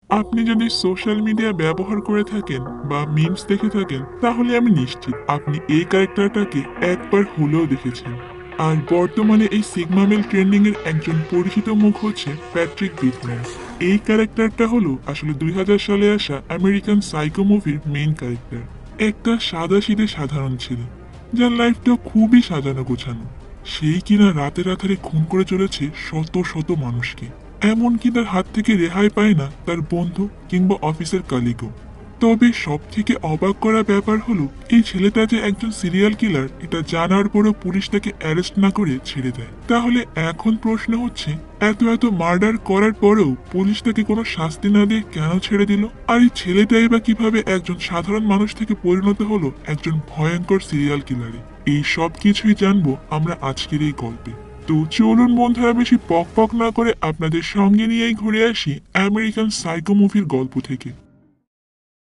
আপনি যদি social media ব্যবহার করে থাকেন বা মিমস দেখে থাকেন তাহলে আমি নিশ্চিত আপনি এই ক্যারেক্টারটাকে একবার হলেও দেখেছেন। আর বর্তমানে এই সিগমা মেল ট্রেন্ডিং এর একজন পরিচিত মুখ হচ্ছে প্যাট্রিক বিটম্যান। এই ক্যারেক্টারটা হলো আসলে 2000 সালে আসা আমেরিকান সাইকো মুভির মেইন ক্যারেক্টার। একটা সাদাসিধে সাধারণ ছেলে যার লাইফটা খুবই সাজানো গোছানো, সেই কিনা রাতে রাতারে খুন করে চলেছে শত শত মানুষকে। এমনকি তার হাত থেকে রেহাই পায় না তার বন্ধু কিংবা অফিসের কালিগও। তবে সব থেকে অবাক করা ব্যাপার হলো এই ছেলেটা যে একজন সিরিয়াল কিলার এটা জানার পরেও পুলিশ তাকে অ্যারেস্ট না করে ছেড়ে দেয়। তাহলে এখন প্রশ্ন হচ্ছে, এত এত মার্ডার করার পরেও পুলিশ তাকে কোনো শাস্তি না দিয়ে কেন ছেড়ে দিল? আর এই ছেলেটাই বা কিভাবে একজন সাধারণ মানুষ থেকে পরিণত হলো একজন ভয়ঙ্কর সিরিয়াল কিলারে? এই সব কিছুই জানবো আমরা আজকের এই গল্পে। তো চলুন বন্ধুরা, বেশি পক পক না করে আপনাদের সঙ্গে নিয়েই ঘুরে আসি আমেরিকান সাইকো মুভির গল্প থেকে।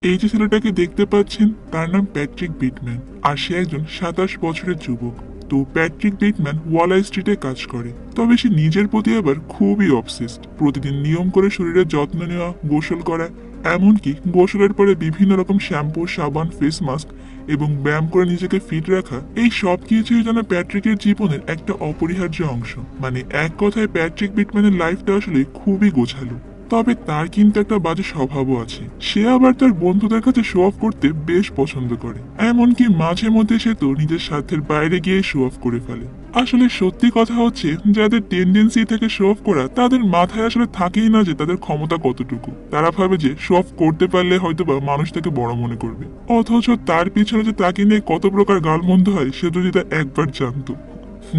এই যে ছেলেটাকে দেখতে পাচ্ছেন তার নাম প্যাট্রিক বিটম্যান, আর সে একজন 27 বছরের যুবক। তো প্যাট্রিক বিটম্যান ওয়াল স্ট্রিটে কাজ করে, তবে সে নিজের প্রতি আবার খুবই অবসেসড। প্রতিদিন নিয়ম করে শরীরের যত্ন নেওয়া, গোসল করা, এমনকি গোসলের পরে বিভিন্ন রকম শ্যাম্পু, সাবান, ফেস মাস্ক এবং ব্যায়াম করে নিজেকে ফিট রাখা, এই সব কিছুই যেন প্যাট্রিকের জীবনের একটা অপরিহার্য অংশ। মানে এক কথায় প্যাট্রিক বিটম্যানের লাইফটা আসলে খুবই গোছালো। তবে তার কিন্তু একটা বাজে স্বভাবও আছে। সে আবার তার বন্ধুদের কাছে শো অফ করতে বেশ পছন্দ করে, এমনকি মাঝে মধ্যে সে তো নিজের স্বার্থের বাইরে গিয়ে শো অফ করে ফেলে। আসলে সত্যি কথা হচ্ছে, যাদের টেন্ডেন্সি থেকে শো অফ করা তাদের মাথায় আসলে থাকেই না যে তাদের ক্ষমতা কতটুকু। তারা ভাবে যে শো অফ করতে পারলে হয়তোবা মানুষ তাকে বড় মনে করবে, অথচ তার পিছনে যে তাকে নিয়ে কত প্রকার গালমন্দ হয় সে যদি তা একবার জানতো।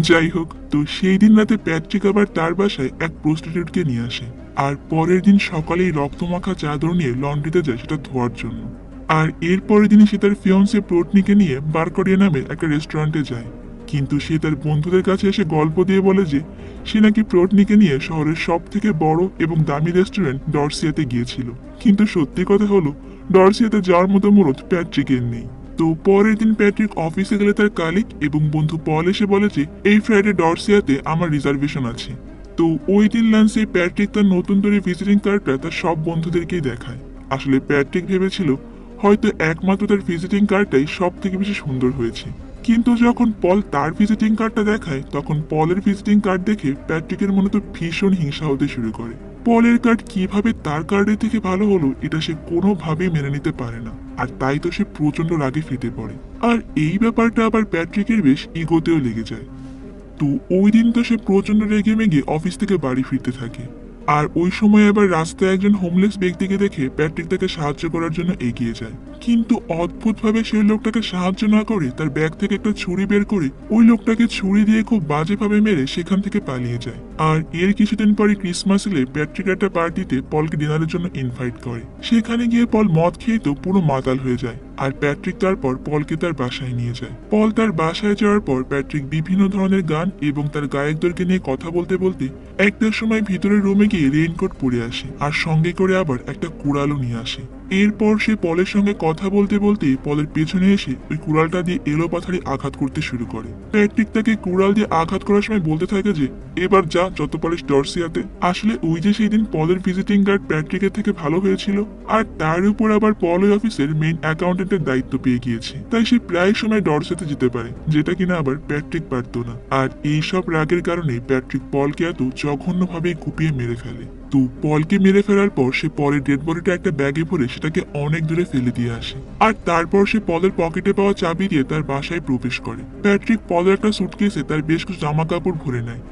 যাই হোক, তো সেই দিন রাতে প্যাট্রিক আবার তার বাসায় এক প্রস্টিটিউটকে নিয়ে আসে, আর পরের দিন সকালেই রক্তমাখা চাদর নিয়ে লন্ড্রিতে যায় সেটা ধোয়ার জন্য। আর এর পরের দিনই সে তার ফিয়ন্সে প্রোটনিকে নিয়ে বারকরিয়া নামে একটা রেস্টুরেন্টে যায়। কিন্তু সে তার বন্ধুদের কাছে এসে গল্প দিয়ে বলে যে সে নাকি প্রোটনিকে নিয়ে শহরের সব থেকে বড় এবং দামি রেস্টুরেন্ট ডরসিয়াতে গিয়েছিল। কিন্তু সত্যি কথা হলো, ডরসিয়াতে যাওয়ার মতো মুরত প্যাট্রিকের নেই। তো পরের দিন প্যাট্রিক অফিসে গেলে তার কালিগ এবং বন্ধু পল এসে বলে যে এই ফ্রাইডে ডরসিয়াতে আমার রিজার্ভেশন আছে। তো ওই দিন লাঞ্চে প্যাট্রিক তার নতুন তৈরি ভিজিটিং কার্ডটা তার সব বন্ধুদেরকেই দেখায়। আসলে প্যাট্রিক ভেবেছিল হয়তো একমাত্র তার ভিজিটিং কার্ডটাই সব থেকে বেশি সুন্দর হয়েছে। কিন্তু যখন পল তার ভিজিটিং কার্ডটা দেখায় তখন পলের ভিজিটিং কার্ড দেখে প্যাট্রিকের মনে তো ভীষণ হিংসা হতে শুরু করে। পলের কার্ড কিভাবে তার কার্ডের থেকে ভালো হলো এটা সে কোনোভাবেই মেনে নিতে পারে না, আর তাই তো সে প্রচন্ড রাগে ফেটে পড়ে। আর এই ব্যাপারটা আবার প্যাট্রিকের বেশ ইগোতেও লেগে যায়। তো ওই দিন তো সে প্রচন্ড রেগে মেগে অফিস থেকে বাড়ি ফিরতে থাকে। আর ওই সময় আবার রাস্তায় একজন হোমলেস ব্যক্তিকে দেখে প্যাট্রিক তাকে সাহায্য করার জন্য এগিয়ে যায়। কিন্তু অদ্ভুতভাবে সেই লোকটাকে সাহায্য না করে তার ব্যাগ থেকে একটা ছুরি বের করে ওই লোকটাকে ছুরি দিয়ে খুব বাজেভাবে মেরে সেখান থেকে পালিয়ে যায়। আর এর কিছুদিন পরে ক্রিসমাস এলে প্যাট্রিক একটা পার্টিতে পলকে ডিনারের জন্য ইনভাইট করে। সেখানে গিয়ে পল মদ খেয়ে তো পুরো মাতাল হয়ে যায়, আর প্যাট্রিক তারপর পলকে তার বাসায় নিয়ে যায়। পল তার বাসায় যাওয়ার পর প্যাট্রিক বিভিন্ন ধরনের গান এবং তার গায়কদেরকে নিয়ে কথা বলতে বলতে একটার সময় ভিতরের রুমে গিয়ে রেইনকোট পরে আসে, আর সঙ্গে করে আবার একটা কুড়ালও নিয়ে আসে। এরপর সে পলের সঙ্গে কথা বলতে বলতে পলের পেছনে এসে ওই কুড়ালটা দিয়ে এলোপাথারি আঘাত করতে শুরু করে। প্যাট্রিক তাকে কুড়াল দিয়ে আঘাত করার সময় বলতে থাকে যে এবার যা, যত পারিস ডরসিয়াতে। আসলে ওই যে সেই দিন পলের ভিজিটিং কার্ড প্যাট্রিকের থেকে ভালো হয়েছিল, আর তার উপর আবার পল ওই অফিসের মেইন অ্যাকাউন্টেন্টের দায়িত্ব পেয়ে গিয়েছে, তাই সে প্রায় সময় ডরসিয়াতে যেতে পারে, যেটা কিনা আবার প্যাট্রিক পারত না। আর এই সব রাগের কারণে প্যাট্রিক পলকে এত জঘন্যভাবে কুপিয়ে মেরে ফেলে। তো পলকে মেরে ফেলার পর সে পলের ডেড বডিটা একটা ব্যাগে ভরে সেটাকে অনেক দূরে ফেলে দিয়ে আসে, আর তারপর সে পলের পকেটে পাওয়া চাবি দিয়ে তার বাসায় প্রবেশ করে। প্যাট্রিক পলের একটা সুটকেসে তার বেশ কিছু জামা কাপড় ভরে নেয়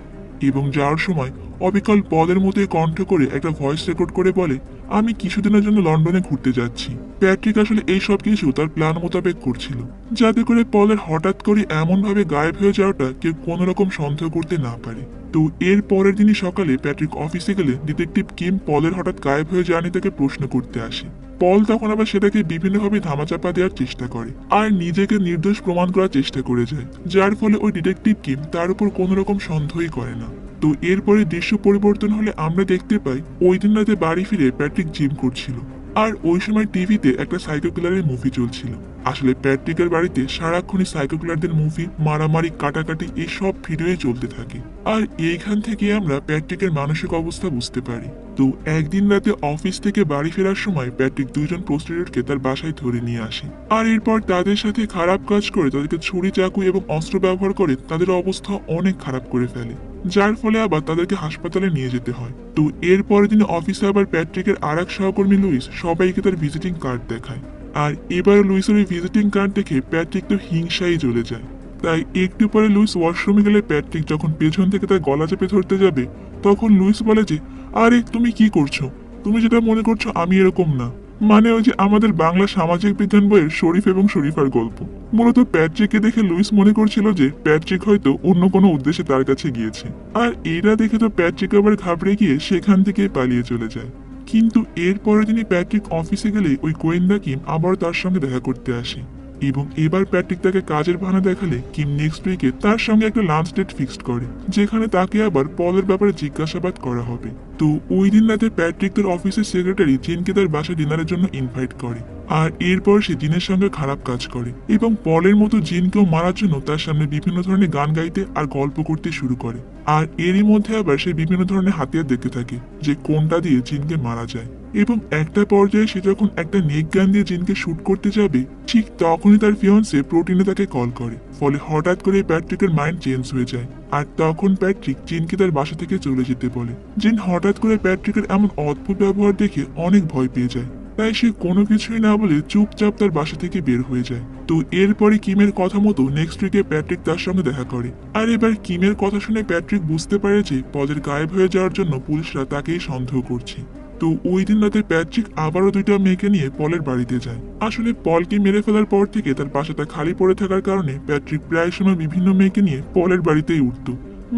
এবং যাওয়ার সময় অবিকল পলের মতোই কণ্ঠ করে একটা ভয়েস রেকর্ড করে বলে, আমি কিছুদিনের জন্য লন্ডনে ঘুরতে যাচ্ছি। প্যাট্রিক আসলে এই সব কিছু তার প্ল্যান মোতাবেক করছিল, যাতে করে পলের হঠাৎ করে এমন ভাবে গায়েব হয়ে যাওয়াটা কেউ কোনো রকম সন্দেহ করতে না পারে। তো এর পরের দিনই সকালে প্যাট্রিক অফিসে গেলে ডিটেকটিভ কিম পলের হঠাৎ গায়েব হয়ে যাওয়া নিয়ে তাকে প্রশ্ন করতে আসে। পল তখন আবার সেটাকে বিভিন্নভাবে ধামাচাপা দেওয়ার চেষ্টা করে আর নিজেকে নির্দোষ প্রমাণ করার চেষ্টা করে যায়, যার ফলে ওই ডিটেকটিভ কিম তার উপর কোনো রকম সন্দেহই করে না। তো এরপরে দৃশ্য পরিবর্তন হলে আমরা দেখতে পাই ওই দিন রাতে বাড়ি ফিরে প্যাট্রিক জিম করছিল, আর ওই সময় টিভিতে একটা সাইকো কিলারের মুভি চলছিল। আসলে প্যাট্রিকের বাড়িতে সারাক্ষণই সাইকো কিলারদের মুভি, মারামারি, কাটাকাটি এইসব ভিডিওই চলতে থাকে। আর এইখান থেকে আমরা প্যাট্রিকের মানসিক অবস্থা বুঝতে পারি। তো একদিন রাতে অফিস থেকে বাড়ি ফেরার সময় প্যাট্রিক দুইজন প্রস্টিটিউটকে তার বাসায় ধরে নিয়ে আসে। আর এরপর তাদের সাথে খারাপ কাজ করে, তাদেরকে ছুরি, চাকু এবং অস্ত্র ব্যবহার করে তাদের অবস্থা অনেক খারাপ করে ফেলে, যার ফলে আবার তাদেরকে হাসপাতালে নিয়ে যেতে হয়। তো এর পরের দিন অফিসে আবার প্যাট্রিকের আর এক সহকর্মী লুইস সবাইকে তার ভিজিটিং কার্ড দেখায়। আর এবার লুইসের ওই ভিজিটিং কার্ড দেখে প্যাট্রিক তো হিংসাই জ্বলে যায়। তাই একটু পরে লুইস ওয়াশরুমে গেলে প্যাট্রিক যখন পেছন থেকে তার গলা চেপে ধরতে যাবে, তখন লুইস বলে যে, আরে তুমি কি করছো? তুমি যেটা মনে করছো আমি এরকম না। মানে ওই যে আমাদের বাংলা সামাজিক বিজ্ঞান বইয়ের শরীফ এবং শরীফার গল্প। মূলত প্যাট্রিককে দেখে লুইস মনে করছিল যে প্যাট্রিক হয়তো অন্য কোনো উদ্দেশ্যে তার কাছে গিয়েছে। আর এরা দেখে তো প্যাট্রিক আবার ঘাবড়ে গিয়ে সেখান থেকে পালিয়ে চলে যায়। কিন্তু এর পরের দিনই প্যাট্রিক অফিসে গেলে ওই গোয়েন্দা কিম আবার তার সঙ্গে দেখা করতে আসে, এবং এবার প্যাট্রিক তাকে কাজের বাহানা দেখালে কিম নেক্সট উইকে তার সঙ্গে একটা লাঞ্চ ডেট ফিক্সড করে, যেখানে তাকে আবার পলের ব্যাপারে জিজ্ঞাসাবাদ করা হবে। তো ওই দিন রাতে প্যাট্রিক তার অফিসের সেক্রেটারি জিনকে তার বাসায় ডিনারের জন্য ইনভাইট করে। আর এরপর সে জিনের সঙ্গে খারাপ কাজ করে এবং পলের মতো জিনকেও মারার জন্য তার সামনে বিভিন্ন ধরনের গান গাইতে আর গল্প করতে শুরু করে। আর এরই মধ্যে আবার সে বিভিন্ন ধরনের হাতিয়ার দেখতে থাকে যে কোনটা দিয়ে জিনকে মারা যায়। এবং একটা পর্যায়ে সে যখন একটা নেক গান দিয়ে জিনকে শুট করতে যাবে, ঠিক তখনই তার ফিয়ন্সে প্রোটিনে তাকে কল করে। ফলে হঠাৎ করে প্যাট্রিকের মাইন্ড চেঞ্জ হয়ে যায়। আর তখন প্যাট্রিক জিনকে তার বাসা থেকে চলে যেতে বলে। জিন হঠাৎ করে প্যাট্রিকের এমন অদ্ভুত ব্যবহার দেখে অনেক ভয় পেয়ে যায়। তাই সে কোনো কিছুই না বলে চুপচাপ তার বাসা থেকে বের হয়ে যায়। তো এরপরে কিমের কথা মতো নেক্সট উইকে প্যাট্রিক তার সঙ্গে দেখা করে। আর এবার কিমের কথা শুনে প্যাট্রিক বুঝতে পারে যে পলের গায়েব হয়ে যাওয়ার জন্য পুলিশরা তাকেই সন্দেহ করছে। তো ওই দিন রাতে প্যাট্রিক আবারও দুইটা মেয়েকে নিয়ে পলের বাড়িতে যায়। আসলে পলকে মেরে ফেলার পর থেকে তার বাসাটা খালি পড়ে থাকার কারণে প্যাট্রিক প্রায় সময় বিভিন্ন মেয়েকে নিয়ে পলের বাড়িতেই উঠত।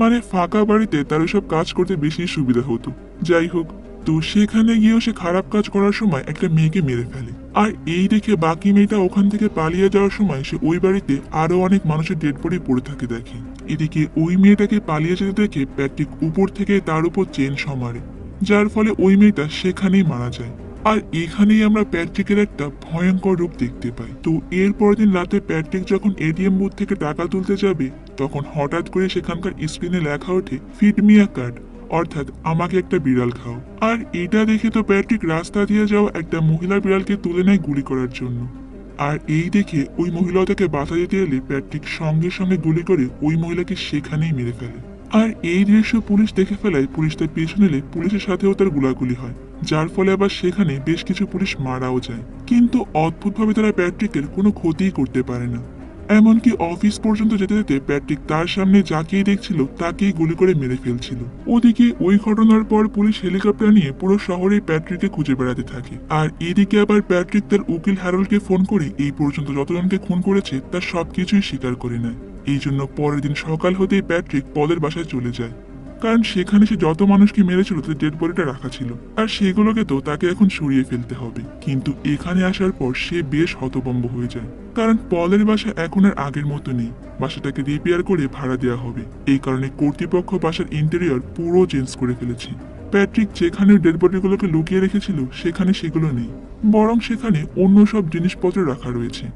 মানে ফাঁকা বাড়িতে তার ওইসব কাজ করতে বেশি সুবিধা হতো। যাই হোক, তো সেখানে গিয়েও সে খারাপ কাজ করার সময় একটা মেয়েকে মেরে ফেলে। আর এই দেখে বাকি মেয়েটা ওখান থেকে পালিয়ে যাওয়ার সময় সে ওই বাড়িতে আরো অনেক মানুষের ডেড বডি পড়ে থাকে দেখে। এদিকে ওই মেয়েটাকে পালিয়ে যেতে দেখে প্যাট্রিক উপর থেকে তার উপর চেন মারে, যার ফলে ওই মেয়েটা সেখানেই মারা যায়। আর এখানেই আমরা প্যাট্রিকের একটা ভয়ঙ্কর রূপ দেখতে পাই। তো এরপর দিন রাতে প্যাট্রিক যখন এটিএম বুথ থেকে টাকা তুলতে যাবে, তখন হঠাৎ করে সেখানকার স্ক্রিনে লেখা ওঠে ফিড মি আ কার্ড, অর্থাৎ আমাকে একটা বিড়াল খাও। আর এটা দেখে তো প্যাট্রিক রাস্তা দিয়ে যাওয়া একটা মহিলা বিড়ালকে তুলে নেয় গুলি করার জন্য। আর এই দেখে ওই মহিলাও তাকে বাধা দিতে এলে প্যাট্রিক সঙ্গে সঙ্গে গুলি করে ওই মহিলাকে সেখানেই মেরে ফেলে। আর এই দৃশ্য পুলিশ দেখে ফেলায় পুলিশ তার পেছনে এলে পুলিশের সাথেও তার গোলাগুলি হয়, যার ফলে আবার সেখানে বেশ কিছু পুলিশ মারাও যায়। কিন্তু অদ্ভুতভাবে তারা প্যাট্রিকের কোনো ক্ষতিই করতে পারে না। এমনকি অফিস পর্যন্ত যেতে যেতে প্যাট্রিক তার সামনে যাকেই দেখছিল তাকেই গুলি করে মেরে ফেলছিল। ওদিকে ওই ঘটনার পর পুলিশ হেলিকপ্টার নিয়ে পুরো শহরে প্যাট্রিককে খুঁজে বেড়াতে থাকে। আর এদিকে আবার প্যাট্রিক তার উকিল হ্যারল্ডকে ফোন করে এই পর্যন্ত যতজনকে খুন করেছে তার সবকিছুই স্বীকার করে নেয়। এই জন্য পরের দিন সকাল হতেই প্যাট্রিক পলের বাসায় চলে যায়, কারণ সেখানে সে যত মানুষকে মেরেছিল তাদের ডেড বডিটা রাখা ছিল, আর সেগুলোকে তো তাকে এখন সরিয়ে ফেলতে হবে। কিন্তু এখানে আসার পর সে বেশ হতভম্ব হয়ে যায়, কারণ পলের বাসা এখন আর আগের মতো নেই। বাসাটাকে রিপেয়ার করে ভাড়া দেওয়া হবে, এই কারণে কর্তৃপক্ষ বাসার ইন্টেরিয়র পুরো চেঞ্জ করে ফেলেছে। প্যাট্রিক যেখানে ডেড বডিগুলোকে লুকিয়ে রেখেছিল সেখানে সেগুলো নেই, বরং সেখানে অন্য সব জিনিসপত্র রাখা রয়েছে।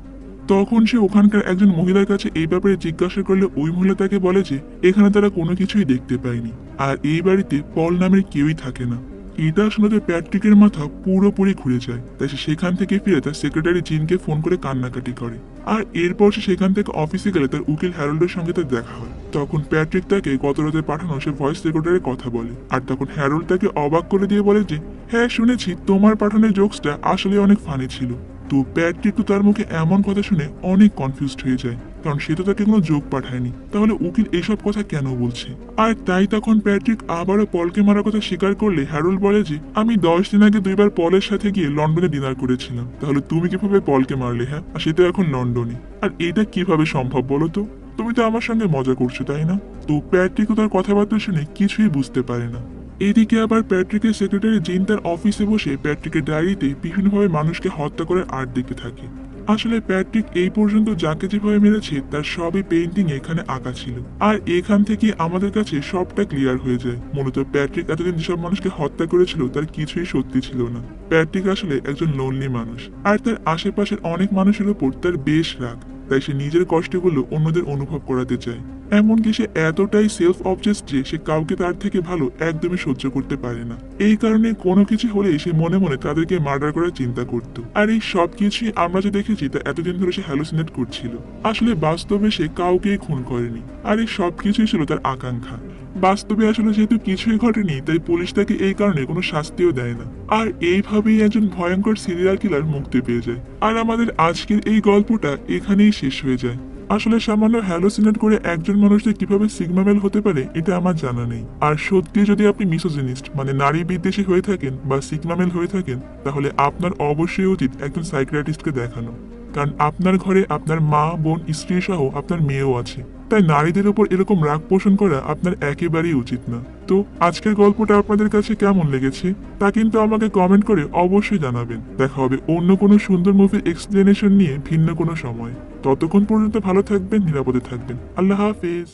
তখন সে ওখানকার একজন মহিলার কাছে এই ব্যাপারে জিজ্ঞাসা করলে ওই মহিলা তাকে বলে যে এখানে তারা কোনো কিছুই দেখতে পায়নি, আর এই বাড়িতে পল নামের কেউই থাকে না। এটা শুনে প্যাট্রিকের মাথা পুরোপুরি ঘুরে যায়। তাই সে সেখান থেকে ফিরে তার সেক্রেটারি জিনকে ফোন করে কান্নাকাটি করে। আর এরপর সে সেখান থেকে অফিসে গেলে তার উকিল হ্যারল্ডের সঙ্গে তার দেখা হয়। তখন প্যাট্রিক তাকে গত রাতে পাঠানো সে ভয়েস রেকর্ডারের কথা বলে। আর তখন হ্যারল্ড তাকে অবাক করে দিয়ে বলে যে হ্যাঁ শুনেছি তোমার পাঠানো জোকসটা আসলে অনেক ফানি ছিল। তো প্যাট্রিক তো তার মুখে এমন কথা শুনে অনেক কনফিউজড হয়ে যায়, কারণ সে তো তাকে কোনো জোক পাঠায়নি, তাহলে উকিল এসব কথা কেন বলছে। আর তাই তখন প্যাট্রিক আবারও পলকে মারার কথা স্বীকার করলে হ্যারল্ড বলে যে আমি 10 দিন আগে 2বার পলের সাথে গিয়ে লন্ডনে ডিনার করেছিলাম, তাহলে তুমি কিভাবে পলকে মারলে? হ্যাঁ, আর সেটা এখন লন্ডনে, আর এটা কিভাবে সম্ভব বলো তো? তুমি তো আমার সঙ্গে মজা করছো তাই না? তো প্যাট্রিকও তার কথাবার্তা শুনে কিছুই বুঝতে পারে না। এদিকে আবার প্যাট্রিকের সেক্রেটারি জিন তার অফিসে বসে প্যাট্রিকের ডায়েরিতে বিভিন্নভাবে মানুষকে হত্যা করার আর্ট দেখতে থাকে। আসলে প্যাট্রিক এই পর্যন্ত যাকে যেভাবে মেরেছে তার সবই পেইন্টিং এখানে আঁকা ছিল, আর এখান থেকে আমাদের কাছে সবটা ক্লিয়ার হয়ে যায় মূলত প্যাট্রিক এতদিন যেসব মানুষকে হত্যা করেছিল তার কিছুই সত্যি ছিল না। প্যাট্রিক আসলে একজন লোনলি মানুষ, আর তার আশেপাশের অনেক মানুষের উপর তার বেশ রাগ, তাই সে নিজের কষ্টগুলো অন্যদের অনুভব করাতে চায়। এমনকি সে এতটাই সেলফ অবজেস্ট যে সে কাউকে তার থেকে ভালো একদমই সহ্য করতে পারে না। এই কারণে কোনো কিছু হলেই সে মনে মনে তাদেরকে মার্ডার করার চিন্তা করত। আর এই সব কিছুই আমরা যে দেখেছি তা এতদিন ধরে সে হ্যালুসিনেট করছিল। আসলে বাস্তবে সে কাউকেই খুন করেনি, আর এই সব কিছুই ছিল তার আকাঙ্ক্ষা। বাস্তবে আসলে যেহেতু কিছুই ঘটেনি তাই পুলিশ তাকে এই কারণে কোনো শাস্তিও দেয় না, আর এইভাবেই একজন ভয়ঙ্কর সিরিয়াল কিলার মুক্তি পেয়ে যায়। আর আমাদের আজকের এই গল্পটা এখানেই শেষ হয়ে যায়। আসলে সামান্য হ্যালোসিনেট করে একজন মানুষ যে কিভাবে সিগমা মেল হতে পারে এটা আমার জানা নেই। আর সত্যি যদি আপনি মিসোজিনিস্ট মানে নারী বিদ্বেষী হয়ে থাকেন বা সিগমা মেল হয়ে থাকেন, তাহলে আপনার অবশ্যই উচিত একজন সাইকিয়াট্রিস্টকে দেখানো, কারণ আপনার ঘরে আপনার মা, বোন, স্ত্রী সহ আপনার মেয়েও আছে। তাই নারীদের উপর এরকম রাগ পোষণ করা আপনার একেবারেই উচিত না। তো আজকের গল্পটা আপনাদের কাছে কেমন লেগেছে তা কিন্তু আমাকে কমেন্ট করে অবশ্যই জানাবেন। দেখা হবে অন্য কোনো সুন্দর মুভির এক্সপ্লেনেশন নিয়ে ভিন্ন কোনো সময়। ততক্ষণ পর্যন্ত ভালো থাকবেন, নিরাপদে থাকবেন। আল্লাহ হাফেজ।